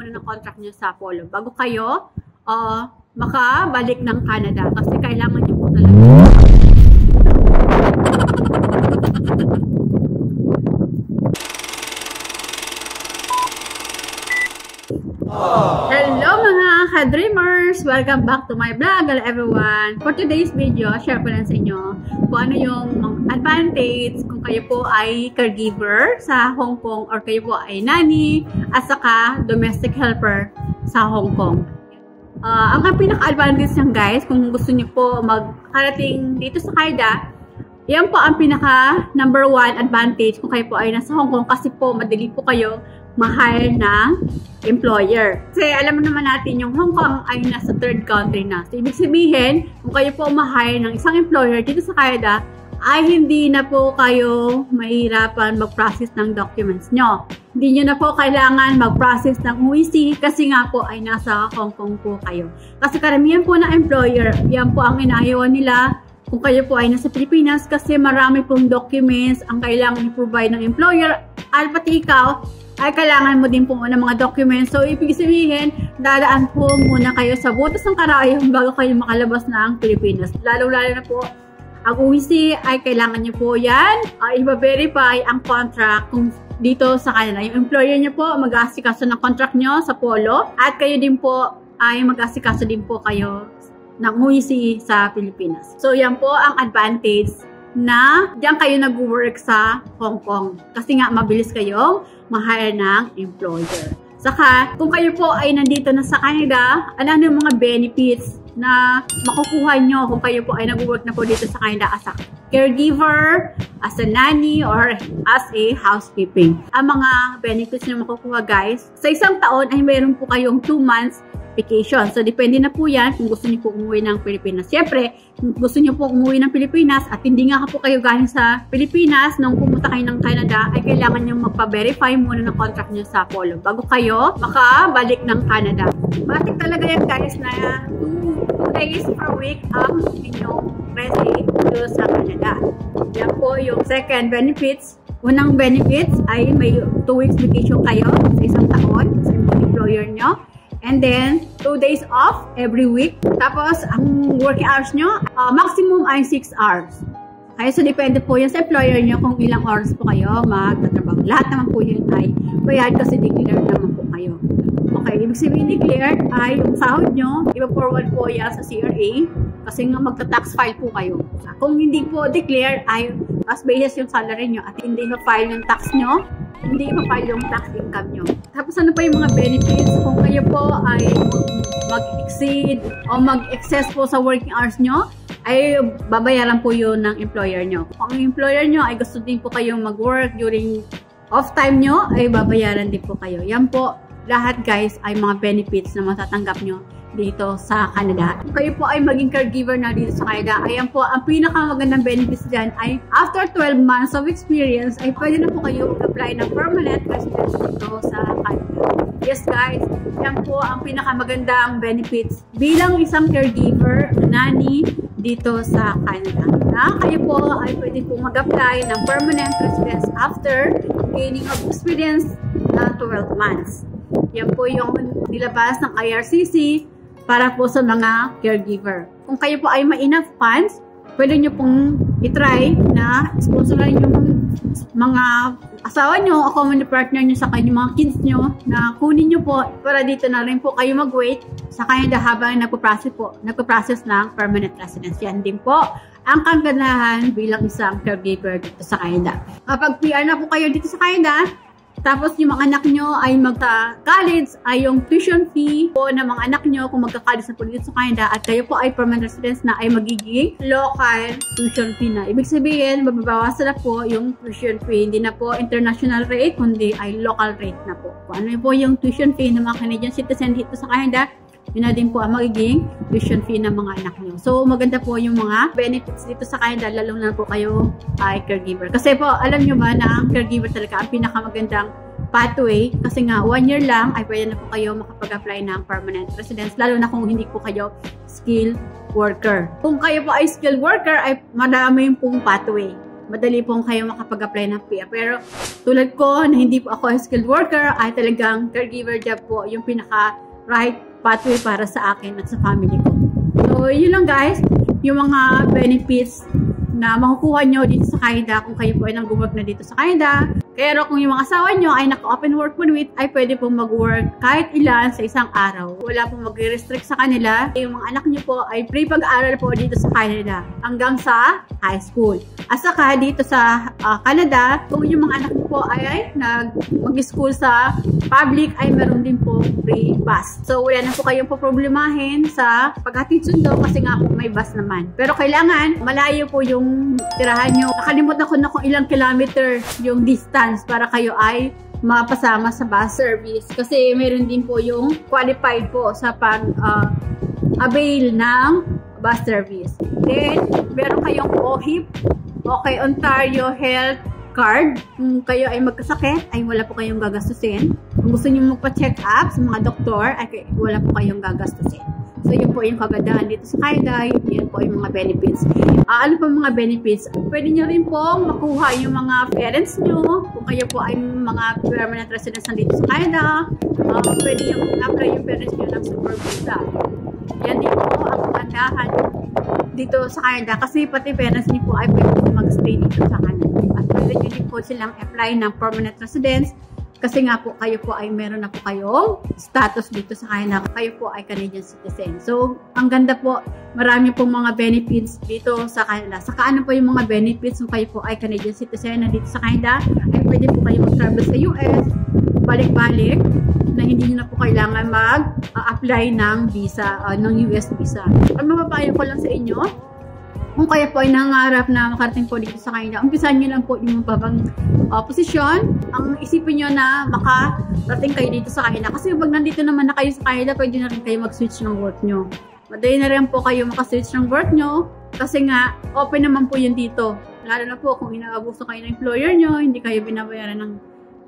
muna ng contract niyo sa Polo bago kayo makabalik ng Canada kasi kailangan niyo po talaga. Hello mga ka-dreamers! Welcome back to my vlog, hello everyone! For today's video, share ko lang sa inyo kung ano yung advantage kung kayo po ay caregiver sa Hong Kong or kayo po ay nanny at saka domestic helper sa Hong Kong. Ang pinaka-advantage niyan guys, kung gusto niyo po magkarating dito sa Canada, yan po ang pinaka number 1 advantage kung kayo po ay nasa Hong Kong kasi po madali po kayo ma-hire ng employer. Kasi alam naman natin yung Hong Kong ay nasa third country na. So, ibig sabihin, kung kayo po ma-hire ng isang employer dito sa Canada, ay hindi na po kayo mahirapan mag-process ng documents nyo. Hindi nyo na po kailangan mag-process ng UEC kasi nga po ay nasa Hong Kong po kayo. Kasi karamihan po na employer, yan po ang inayawan nila kung kayo po ay nasa Pilipinas kasi marami pong documents ang kailangan i-provide ng employer at pati ikaw ay kailangan mo din po ng mga documents. So, ibig sabihin, dadaan po muna kayo sa butas ng karayom bago kayo makalabas ng Pilipinas. Lalo-lalo na po, ang UEC ay kailangan nyo po yan. I-verify ang contract kung dito sa kanila. Yung employer nyo po, mag-aasikaso ng contract nyo sa Polo. At kayo din po ay mag-aasikaso din po kayo ng UEC sa Pilipinas. So, yan po ang advantage na diyan kayo nag-work sa Hong Kong. Kasi nga, mabilis kayong ma-hire ng employer. Saka, kung kayo po ay nandito na sa Canada, ano yung mga benefits na makukuha nyo kung kayo po ay nag-work na po dito sa Canada as a caregiver, as a nanny, or as a housekeeping. Ang mga benefits na makukuha guys, sa isang taon ay mayroon po kayong 2 months vacation. So, depende na po yan kung gusto niyo po umuwi ng Pilipinas. Siyempre, kung gusto niyo po umuwi ng Pilipinas at hindi nga po kayo galing sa Pilipinas nung pumunta kayo ng Canada, ay kailangan niyo magpa-verify muna ng contract niyo sa Polo bago kayo makabalik ng Canada. Matik talaga yan guys na 2 days per week ang inyong resi dito sa Canada. Yan po yung second benefits. Unang benefits ay may 2 weeks vacation kayo sa isang taon sa employer nyo. And then, 2 days off every week. Tapos, ang working hours nyo, maximum ay 6 hours. Okay, so depende po yan sa employer nyo kung ilang hours po kayo magtatrabaho. Lahat naman po yun ay bayad kasi declared naman po kayo. Okay, ibig sabihin declared ay yung sahod nyo, ipa-forward po yan sa CRA kasi nga magta-tax file po kayo. Kung hindi po declared ay as basis yung salary nyo at hindi ma-file yung tax nyo, hindi ma-file yung tax income nyo. Tapos ano pa yung mga benefits kung kayo po ay mag-exceed o mag-excess po sa working hours nyo, ay babayaran po yun ng employer nyo. Kung ang employer nyo ay gusto din po kayong mag-work during off time nyo, ay babayaran din po kayo. Yan po, lahat guys ay mga benefits na matatanggap nyo dito sa Canada. Kung kayo po ay maging caregiver na dito sa Canada, ayan po, ang pinakamagandang benefits dyan ay after 12 months of experience, ay pwede na po kayo mag-apply ng permanent residence dito sa Canada. Yes guys, yan po ang pinakamagandang benefits bilang isang caregiver, nanny, dito sa Canada. Na kayo po ay pwede po mag-apply ng permanent residence after gaining of experience na 12 months. Yan po yung nilabas ng IRCC para po sa mga caregiver. Kung kayo po ay may enough funds, pwede nyo pong itry na sponsorin yung mga asawa nyo o common partner nyo sa kanyang mga kids nyo na kunin nyo po para dito na rin po kayo mag-wait sa Canada habang nagpo-process ng permanent residence. Yan din po ang kagandahan bilang isang caregiver dito sa Canada. Kapag PR na po kayo dito sa Canada, tapos yung mga anak nyo ay magka-college, ay yung tuition fee po ng mga anak nyo kung magka-college na po dito sa Canada at kayo po ay permanent residence na ay magiging local tuition fee na. Ibig sabihin, mababawasan na po yung tuition fee. Hindi na po international rate, kundi ay local rate na po. Kung ano po yung tuition fee ng mga Canadian citizen dito sa Canada, yun na din po ang magiging tuition fee ng mga anak nyo. So, maganda po yung mga benefits dito sa Canada, lalo na po kayo ay caregiver. Kasi po, alam nyo ba na ang caregiver talaga ang pinakamagandang pathway? Kasi nga, 1 year lang ay pwede na po kayo makapag-apply ng permanent residence, lalo na kung hindi po kayo skilled worker. Kung kayo po ay skilled worker, ay madami pong pathway. madali pong kayo makapag-apply ng PIA. Pero tulad ko na hindi po ako skilled worker, ay talagang caregiver job po yung pinaka-right pathway para sa akin at sa family ko. So, yun lang guys, yung mga benefits na makukuha nyo dito sa Canada kung kayo po ay nag-work na dito sa Canada. Pero kung yung mga asawa nyo ay naka-open work permit, ay pwede pong mag-work kahit ilan sa isang araw. Wala pong mag-restrict sa kanila. Yung mga anak nyo po ay free pag-aaral po dito sa Canada hanggang sa high school. At saka dito sa Canada, kung yung mga anak nyo po ay mag-school sa public, ay meron din po free bus. So wala na po kayong poproblemahin sa paghatid sundo kasi nga po may bus naman. Pero kailangan malayo po yung tirahan nyo. Nakalimutan ko na kung ilang kilometer yung distance para kayo ay mapasama sa bus service. Kasi meron din po yung qualified po sa pag-avail ng bus service. Then, meron kayong OHIP, Okay Ontario Health Card. Kung kayo ay magkasakit, ay wala po kayong gagastusin. Kung gusto nyo magpa-check up sa mga doktor, ay wala po kayong gagastusin. So, yun po yung kagandahan dito sa Canada. Yun po yung mga benefits. Ano po mga benefits? Pwede nyo rin po makuha yung mga parents nyo. Kung kayo po ay mga permanent residents dito sa Canada, pwede yung apply yung parents nyo ng super visa. Yan din po ang kagandahan dito sa Canada. Kasi pati parents nyo po ay pwede mag-stay dito sa Canada. At pwede nyo din po silang apply ng permanent residence. Kasi nga po, kayo po ay meron na po kayong status dito sa Canada. Kayo po ay Canadian citizen. So, ang ganda po, marami pong mga benefits dito sa Canada. Saka ano po yung mga benefits kung kayo po ay Canadian citizen na dito sa Canada, ay pwede po kayo mag-travel sa US, balik-balik, na hindi nyo na po kailangan mag-apply ng visa, ng US visa. Ang mapapayo ko lang sa inyo, kung kayo po ay nangarap na makarating po dito sa Canada, umpisahan nyo lang po yung mababang posisyon. Ang isipin nyo na makarating kayo dito sa Canada. Kasi pag nandito naman na kayo sa Canada, pwede na rin kayo mag-switch ng work nyo. Madali na rin po kayo makaswitch ng work nyo. Kasi nga, open naman po yun dito. Lalo na po kung inaabuso kayo ng employer nyo, hindi kayo binabayaran ng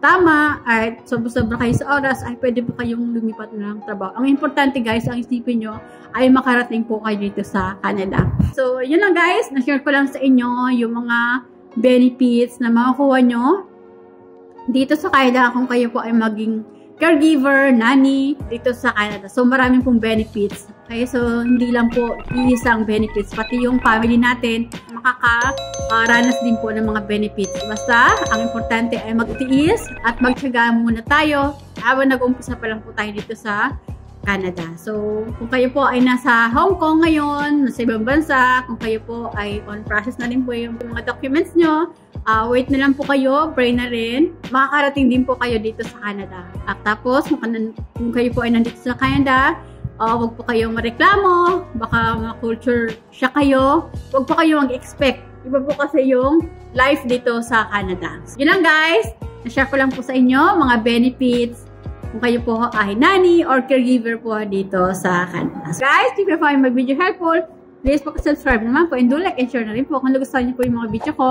tama, at sobra-sobra kayo sa oras, ay pwede po kayong lumipat na ng trabaho. Ang importante guys, ang isipin nyo, ay makarating po kayo dito sa Canada. So, yun lang guys, na-share ko lang sa inyo yung mga benefits na makukuha nyo dito sa Canada kung kayo po ay maging caregiver, nanny, dito sa Canada. So, maraming pong benefits. Okay, so, hindi lang po iisang benefits. Pati yung family natin, makakaranas din po ng mga benefits. Basta, ang importante ay magtiis at magtiyaga muna tayo habang nag-umpisa pa lang po tayo dito sa Canada. So, kung kayo po ay nasa Hong Kong ngayon, nasa ibang bansa, kung kayo po ay on process na rin po yung mga documents nyo, wait na lang po kayo, pray na rin, makakarating din po kayo dito sa Canada. At tapos, kung kayo po ay nandito sa Canada, huwag po kayong mareklamo, baka ma-culture shock kayo, huwag po kayong mag-expect. Iba po kasi yung life dito sa Canada. So, yun lang guys, na-share ko lang po sa inyo mga benefits kung kayo po ay nanny or caregiver po dito sa Canada. So, guys, if you find my video helpful, please po subscribe naman po and do like and share na rin po kung nagustuhan niyo po yung mga video ko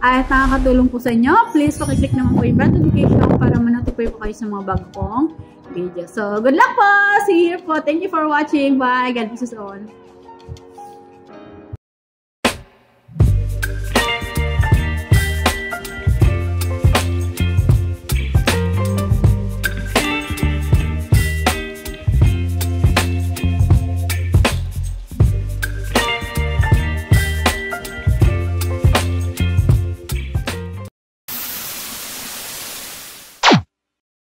at nakakatulong po sa inyo. Please click naman po yung bell notification para ma-notify po kayo sa mga bago kong video. So, good luck po! See you po! Thank you for watching! Bye! God bless us all!